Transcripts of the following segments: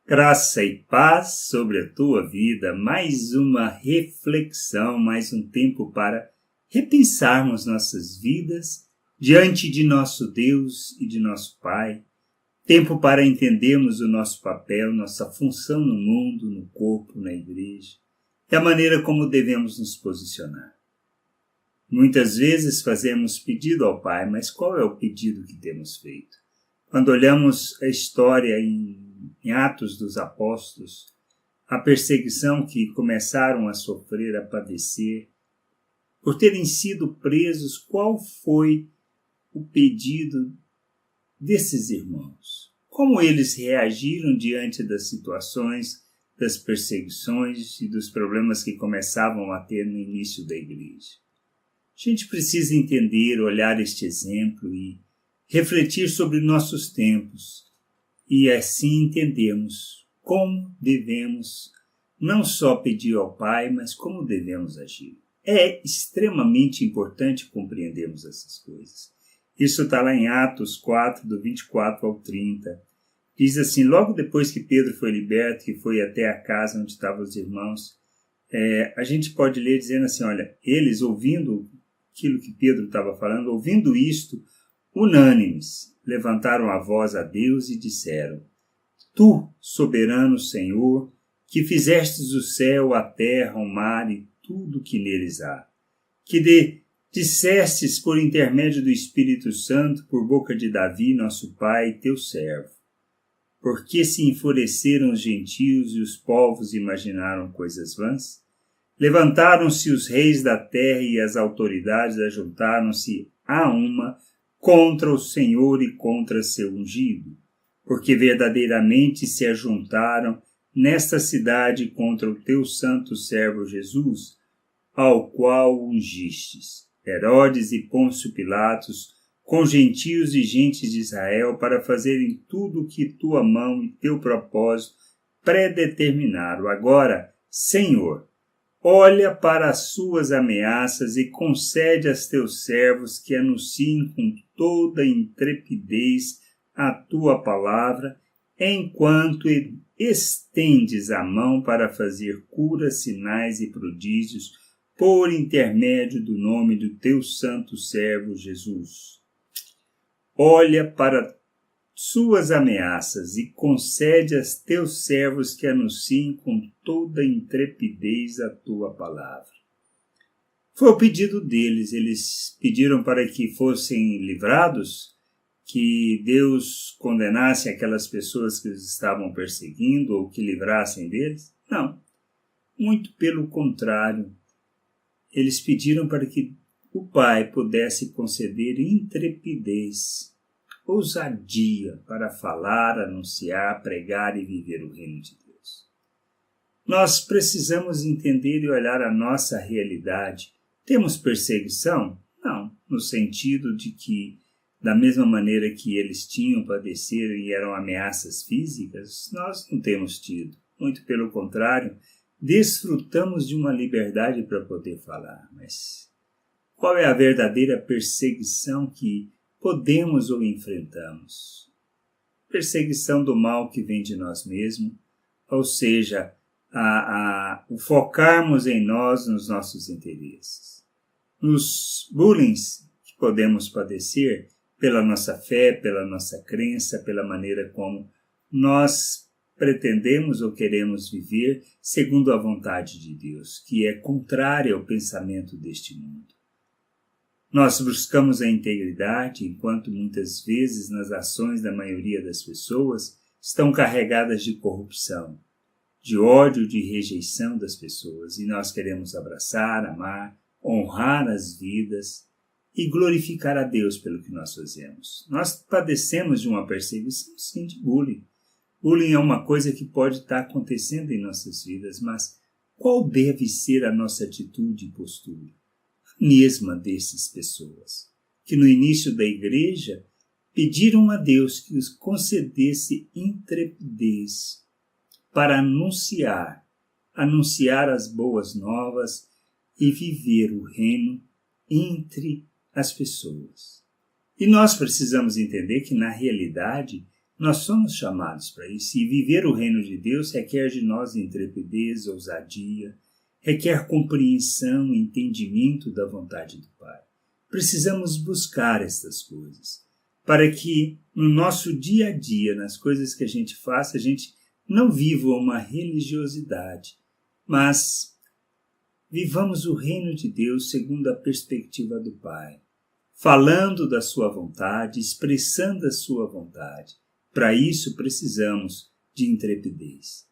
Graça e paz sobre a tua vida, mais uma reflexão, mais um tempo para repensarmos nossas vidas diante de nosso Deus e de nosso Pai. Tempo para entendermos o nosso papel, nossa função no mundo, no corpo, na igreja e a maneira como devemos nos posicionar. Muitas vezes fazemos pedido ao Pai, mas qual é o pedido que temos feito? Quando olhamos a história em Atos dos Apóstolos, a perseguição que começaram a sofrer, a padecer, por terem sido presos, qual foi o pedido desses irmãos? Como eles reagiram diante das situações, das perseguições e dos problemas que começavam a ter no início da igreja? A gente precisa entender, olhar este exemplo e refletir sobre nossos tempos e assim entendermos como devemos não só pedir ao Pai, mas como devemos agir. É extremamente importante compreendermos essas coisas. Isso está lá em Atos 4, do 24 ao 30. Diz assim, logo depois que Pedro foi liberto e foi até a casa onde estavam os irmãos, a gente pode ler dizendo assim, olha, eles ouvindo aquilo que Pedro estava falando, ouvindo isto, unânimes, levantaram a voz a Deus e disseram, Tu, soberano Senhor, que fizestes o céu, a terra, o mar e tudo que neles há, que dissestes por intermédio do Espírito Santo, por boca de Davi, nosso pai, teu servo. Porque se enfureceram os gentios e os povos imaginaram coisas vãs? Levantaram-se os reis da terra e as autoridades ajuntaram-se a uma contra o Senhor e contra seu ungido, porque verdadeiramente se ajuntaram nesta cidade contra o teu santo servo Jesus, ao qual ungistes, Herodes e Pôncio Pilatos, com gentios e gentes de Israel, para fazerem tudo o que tua mão e teu propósito predeterminaram. Agora, Senhor, olha para as suas ameaças e concede aos teus servos que anunciem com toda intrepidez a tua palavra, enquanto estendes a mão para fazer curas, sinais e prodígios por intermédio do nome do teu santo servo Jesus. Olha para suas ameaças e concede aos teus servos que anunciem com toda intrepidez a tua palavra. Foi o pedido deles, eles pediram para que fossem livrados, que Deus condenasse aquelas pessoas que os estavam perseguindo ou que livrassem deles? Não, muito pelo contrário, eles pediram para que o Pai pudesse conceder intrepidez, ousadia para falar, anunciar, pregar e viver o reino de Deus. Nós precisamos entender e olhar a nossa realidade. Temos perseguição? Não, no sentido de que, da mesma maneira que eles tinham padecido e eram ameaças físicas, nós não temos tido. Muito pelo contrário, desfrutamos de uma liberdade para poder falar. Mas qual é a verdadeira perseguição que podemos ou enfrentamos? Perseguição do mal que vem de nós mesmos, ou seja, o focarmos em nós, nos nossos interesses. Nos bullying que podemos padecer pela nossa fé, pela nossa crença, pela maneira como nós pretendemos ou queremos viver segundo a vontade de Deus, que é contrária ao pensamento deste mundo. Nós buscamos a integridade, enquanto muitas vezes nas ações da maioria das pessoas estão carregadas de corrupção, de ódio, de rejeição das pessoas, e nós queremos abraçar, amar, honrar as vidas e glorificar a Deus pelo que nós fazemos. Nós padecemos de uma perseguição, sim, de bullying. Bullying é uma coisa que pode estar acontecendo em nossas vidas, mas qual deve ser a nossa atitude e postura? A mesma dessas pessoas, que no início da igreja pediram a Deus que os concedesse intrepidez para anunciar as boas novas e viver o reino entre as pessoas. E nós precisamos entender que, na realidade, Nós somos chamados para isso, e viver o reino de Deus requer de nós intrepidez, ousadia, requer compreensão e entendimento da vontade do Pai. Precisamos buscar estas coisas, para que no nosso dia a dia, nas coisas que a gente faça, a gente não viva uma religiosidade, mas vivamos o reino de Deus segundo a perspectiva do Pai, falando da sua vontade, expressando a sua vontade. Para isso precisamos de intrepidez.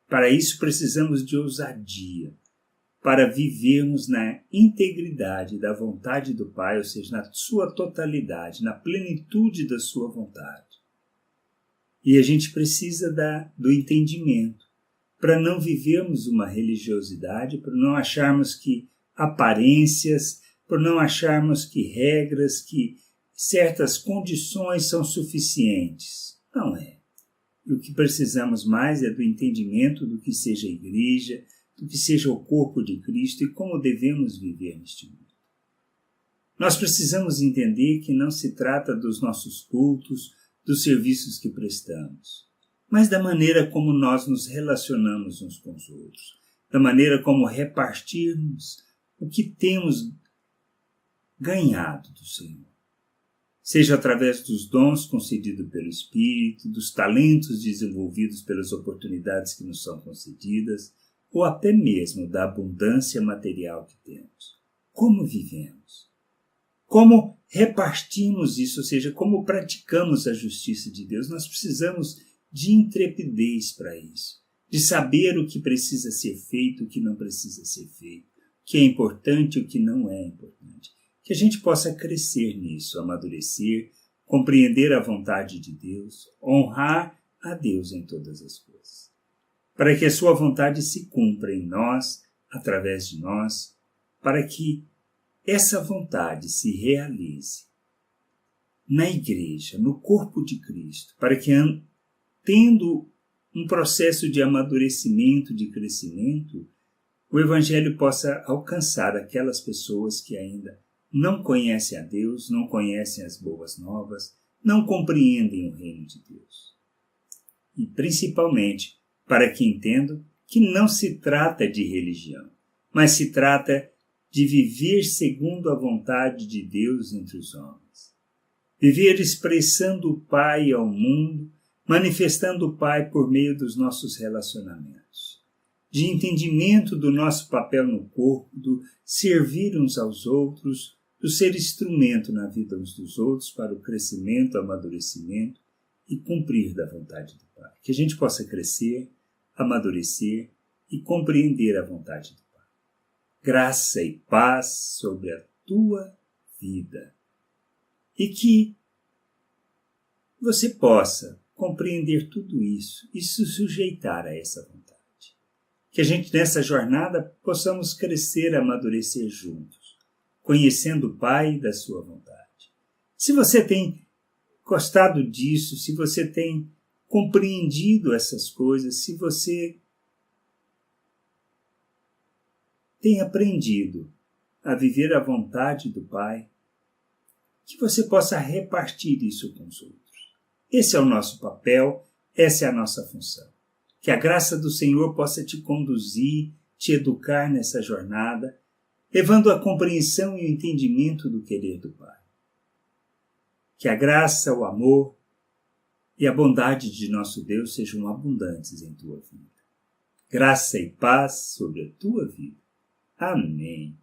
Para isso precisamos de ousadia, para vivermos na integridade da vontade do Pai, ou seja, na sua totalidade, na plenitude da sua vontade. E a gente precisa do entendimento, para não vivermos uma religiosidade, para não acharmos que aparências, por não acharmos que regras, que certas condições são suficientes. Não é. E o que precisamos mais é do entendimento do que seja a igreja, do que seja o corpo de Cristo e como devemos viver neste mundo. Nós precisamos entender que não se trata dos nossos cultos, dos serviços que prestamos, mas da maneira como nós nos relacionamos uns com os outros, da maneira como repartirmos o que temos ganhado do Senhor. Seja através dos dons concedidos pelo Espírito, dos talentos desenvolvidos pelas oportunidades que nos são concedidas, ou até mesmo da abundância material que temos. Como vivemos? Como repartimos isso, ou seja, como praticamos a justiça de Deus? Nós precisamos de intrepidez para isso, de saber o que precisa ser feito, o que não precisa ser feito, o que é importante e o que não é importante. Que a gente possa crescer nisso, amadurecer, compreender a vontade de Deus, honrar a Deus em todas as coisas. Para que a sua vontade se cumpra em nós, através de nós, para que essa vontade se realize na igreja, no corpo de Cristo, para que, tendo um processo de amadurecimento, de crescimento, o Evangelho possa alcançar aquelas pessoas que ainda não conhecem a Deus, não conhecem as boas novas, não compreendem o reino de Deus. E principalmente para que entendam que não se trata de religião, mas se trata de viver segundo a vontade de Deus entre os homens. Viver expressando o Pai ao mundo, manifestando o Pai por meio dos nossos relacionamentos. De entendimento do nosso papel no corpo, do servir uns aos outros, do ser instrumento na vida uns dos outros para o crescimento, amadurecimento e cumprir da vontade do Pai. Que a gente possa crescer, amadurecer e compreender a vontade do Pai. Graça e paz sobre a tua vida. E que você possa compreender tudo isso e se sujeitar a essa vontade. Que a gente nessa jornada possamos crescer, amadurecer juntos, conhecendo o Pai da sua vontade. Se você tem gostado disso, se você tem compreendido essas coisas, se você tem aprendido a viver a vontade do Pai, que você possa repartir isso com os outros. Esse é o nosso papel, essa é a nossa função. Que a graça do Senhor possa te conduzir, te educar nessa jornada, levando a compreensão e o entendimento do querer do Pai. Que a graça, o amor e a bondade de nosso Deus sejam abundantes em tua vida. Graça e paz sobre a tua vida. Amém.